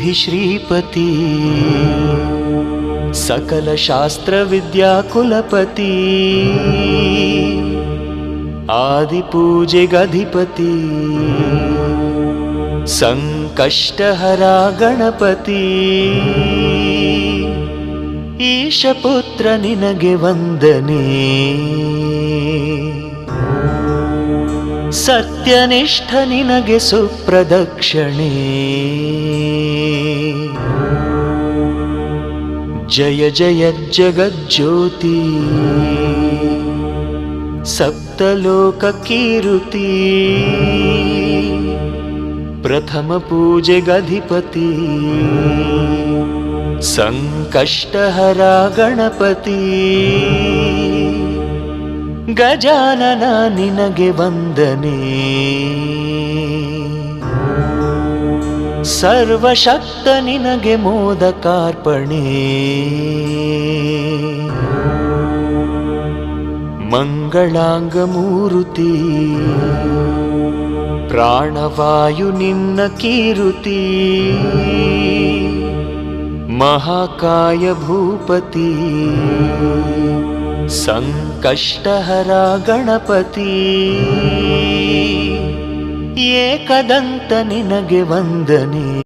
ಸಿದ್ಧಿ ಶ್ರೀಪತಿ ಸಕಲ ಶಾಸ್ತ್ರ ವಿದ್ಯಾ ಕುಲಪತಿ ಆದಿ ಪೂಜೆಗಧಿಪತಿ ಸಂಕಷ್ಟಹರ ಗಣಪತಿ ಈಶಪುತ್ರ ನಿನಗೆ ವಂದನೆ ಸತ್ಯನಿಷ್ಠ ನಿನಗೆ ಸುಪ್ರದಕ್ಷಿಣೆ ಜಯ ಜಯ ಜಗಜ್ಯೋತಿ ಸಪ್ತಲೋಕ ಕೀರುತಿ ಪ್ರಥಮ ಪೂಜೆಗಧಿಪತಿ ಸಂಕಷ್ಟಹರ ಗಣಪತಿ ಗಜಾನನ ನಿನಗೆ ವಂದನೆ ಸರ್ವಶಕ್ತ ನಿನಗೆ ಮೋದಕಾರ್ಪಣೆ ಮಂಗಳಾಂಗ ಮೂರುತಿ ಪ್ರಾಣವಾಯು ನಿನ್ನ ಕೀರುತಿ ಮಹಾಕಾಯ ಭೂಪತಿ ಸಂಕಷ್ಟಹರ ಗಣಪತಿ ಏಕದಂತ ನಿನಗೆ ವಂದನೆ